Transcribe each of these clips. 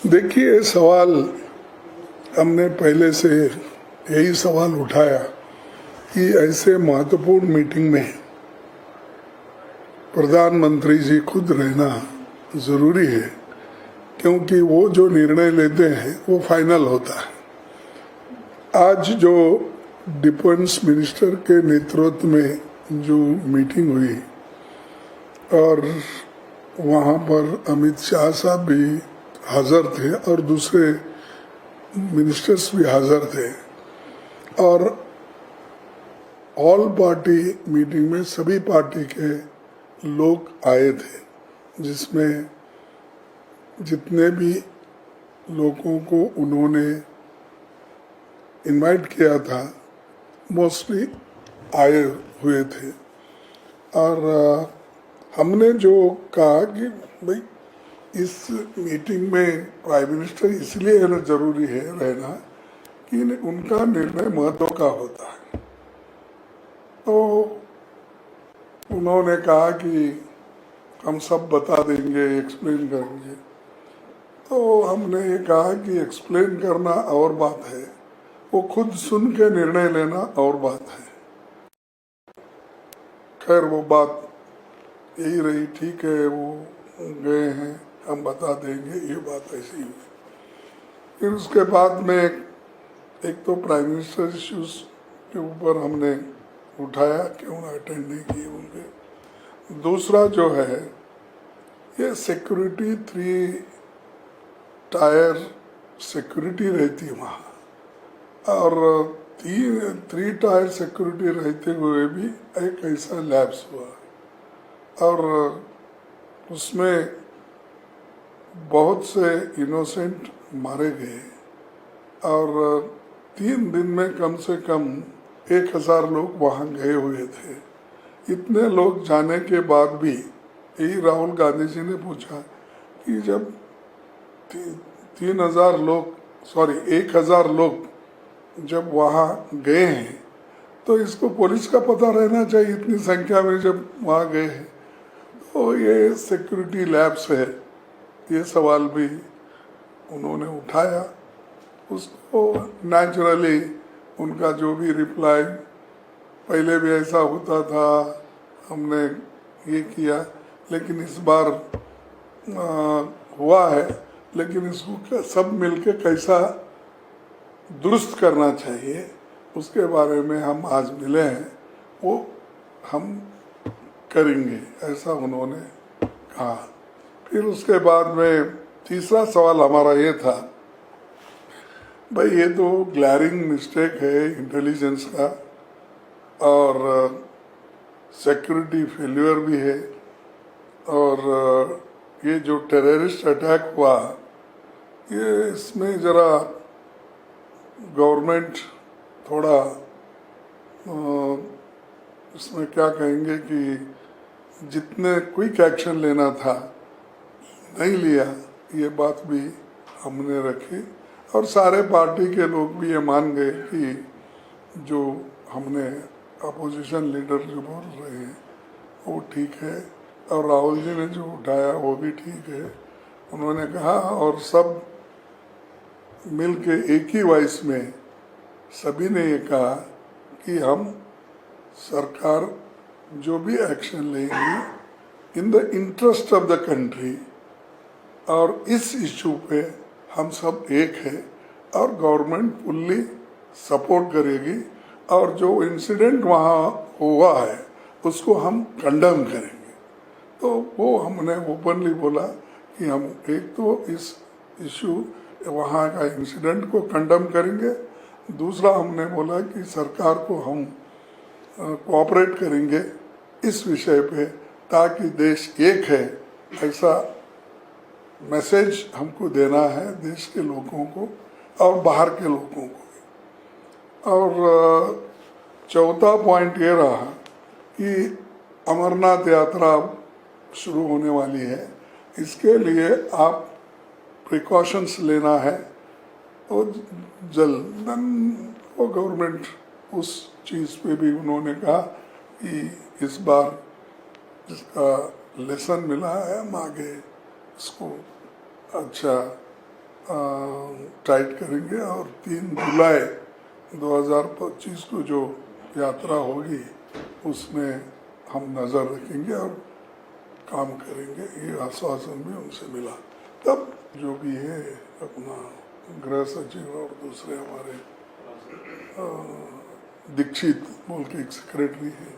देखिए, सवाल हमने पहले से यही सवाल उठाया कि ऐसे महत्वपूर्ण मीटिंग में प्रधानमंत्री जी खुद रहना जरूरी है, क्योंकि वो जो निर्णय लेते हैं वो फाइनल होता है। आज जो डिफेंस मिनिस्टर के नेतृत्व में जो मीटिंग हुई और वहाँ पर अमित शाह साहब भी हाजिर थे और दूसरे मिनिस्टर्स भी हाजिर थे और ऑल पार्टी मीटिंग में सभी पार्टी के लोग आए थे, जिसमें जितने भी लोगों को उन्होंने इनवाइट किया था मोस्टली आए हुए थे। और हमने जो कहा कि भाई इस मीटिंग में प्राइम मिनिस्टर इसलिए जरूरी है रहना कि उनका निर्णय महत्व का होता है। तो उन्होंने कहा कि हम सब बता देंगे, एक्सप्लेन करेंगे। तो हमने ये कहा कि एक्सप्लेन करना और बात है, वो खुद सुन के निर्णय लेना और बात है। खैर वो बात यही रही, ठीक है, वो गए हैं, हम बता देंगे, ये बात ऐसी हुई। फिर उसके बाद में एक तो प्राइम मिनिस्टर इश्यूज के ऊपर हमने उठाया, क्यों अटेंड नहीं किए उनके। दूसरा जो है ये सिक्योरिटी, 3 टायर सिक्योरिटी रहती वहाँ, और 3 टायर सिक्योरिटी रहते हुए भी एक ऐसा लैप्स हुआ और उसमें बहुत से इनोसेंट मारे गए और 3 दिन में कम से कम 1000 लोग वहाँ गए हुए थे। इतने लोग जाने के बाद भी यही राहुल गांधी जी ने पूछा कि जब 1000 लोग जब वहाँ गए हैं तो इसको पुलिस का पता रहना चाहिए, इतनी संख्या में जब वहाँ गए हैं। तो ये सिक्योरिटी लैब्स है, ये सवाल भी उन्होंने उठाया। उसको नेचुरली उनका जो भी रिप्लाई, पहले भी ऐसा होता था, हमने ये किया, लेकिन इस बार हुआ है, लेकिन इसको सब मिलके कैसा दुरुस्त करना चाहिए उसके बारे में हम आज मिले हैं, वो हम करेंगे, ऐसा उन्होंने कहा। फिर उसके बाद में तीसरा सवाल हमारा ये था, भाई ये तो ग्लैरिंग मिस्टेक है इंटेलिजेंस का और सिक्योरिटी फेल्यूर भी है, और ये जो टेररिस्ट अटैक हुआ, ये इसमें ज़रा गवर्नमेंट थोड़ा इसमें क्या कहेंगे कि जितने क्विक एक्शन लेना था नहीं लिया, ये बात भी हमने रखी और सारे पार्टी के लोग भी ये मान गए कि जो हमने अपोजिशन लीडर जो बोल रहे हैं वो ठीक है, और राहुल जी ने जो उठाया वो भी ठीक है, उन्होंने कहा। और सब मिल के एक ही वॉइस में सभी ने ये कहा कि हम सरकार जो भी एक्शन लेंगे in the interest of the country, और इस इशू पे हम सब एक है और गवर्नमेंट फुल्ली सपोर्ट करेगी, और जो इंसिडेंट वहाँ हुआ है उसको हम कंडेम करेंगे। तो वो हमने ओपनली बोला कि हम एक तो इस इशू वहाँ का इंसिडेंट को कंडेम करेंगे, दूसरा हमने बोला कि सरकार को हम कोऑपरेट करेंगे इस विषय पे, ताकि देश एक है, ऐसा मैसेज हमको देना है देश के लोगों को और बाहर के लोगों को। और चौथा पॉइंट ये रहा कि अमरनाथ यात्रा शुरू होने वाली है, इसके लिए आप प्रिकॉशंस लेना है, और जल्दन वो गवर्नमेंट उस चीज़ पे भी उन्होंने कहा कि इस बार जिसका लेसन मिला है हम आगे इसको अच्छा टाइट करेंगे और 3 जुलाई 2025 को जो यात्रा होगी उसमें हम नज़र रखेंगे और काम करेंगे, ये आश्वासन भी उनसे मिला। तब जो भी है अपना गृह सचिव और दूसरे हमारे दीक्षित बोल के एक सेक्रेटरी हैं,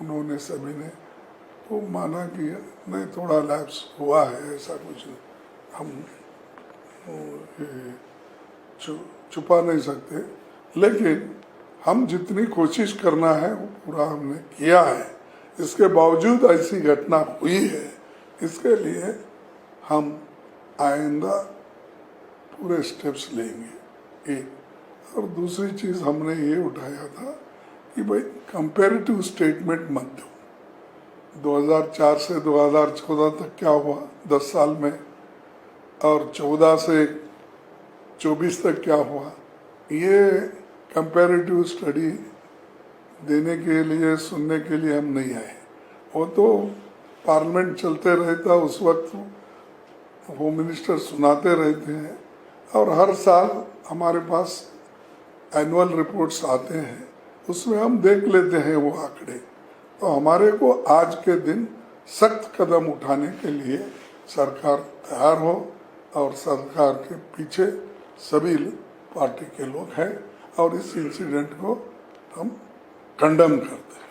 उन्होंने सभी ने वो माना कि नहीं थोड़ा लैप्स हुआ है, ऐसा कुछ हम छुपा नहीं सकते, लेकिन हम जितनी कोशिश करना है वो पूरा हमने किया है। इसके बावजूद ऐसी घटना हुई है, इसके लिए हम आइंदा पूरे स्टेप्स लेंगे। एक और दूसरी चीज़ हमने ये उठाया था कि भाई कंपैरेटिव स्टेटमेंट मत दो। 2004 से 2014 तक क्या हुआ 10 साल में, और 14 से 24 तक क्या हुआ, ये कंपैरेटिव स्टडी देने के लिए सुनने के लिए हम नहीं आए। वो तो पार्लियामेंट चलते रहता, उस वक्त होम मिनिस्टर सुनाते रहते हैं, और हर साल हमारे पास एनुअल रिपोर्ट्स आते हैं, उसमें हम देख लेते हैं वो आंकड़े। तो हमारे को आज के दिन सख्त कदम उठाने के लिए सरकार तैयार हो, और सरकार के पीछे सभी पार्टी के लोग हैं, और इस इंसिडेंट को हम कंडम करते हैं।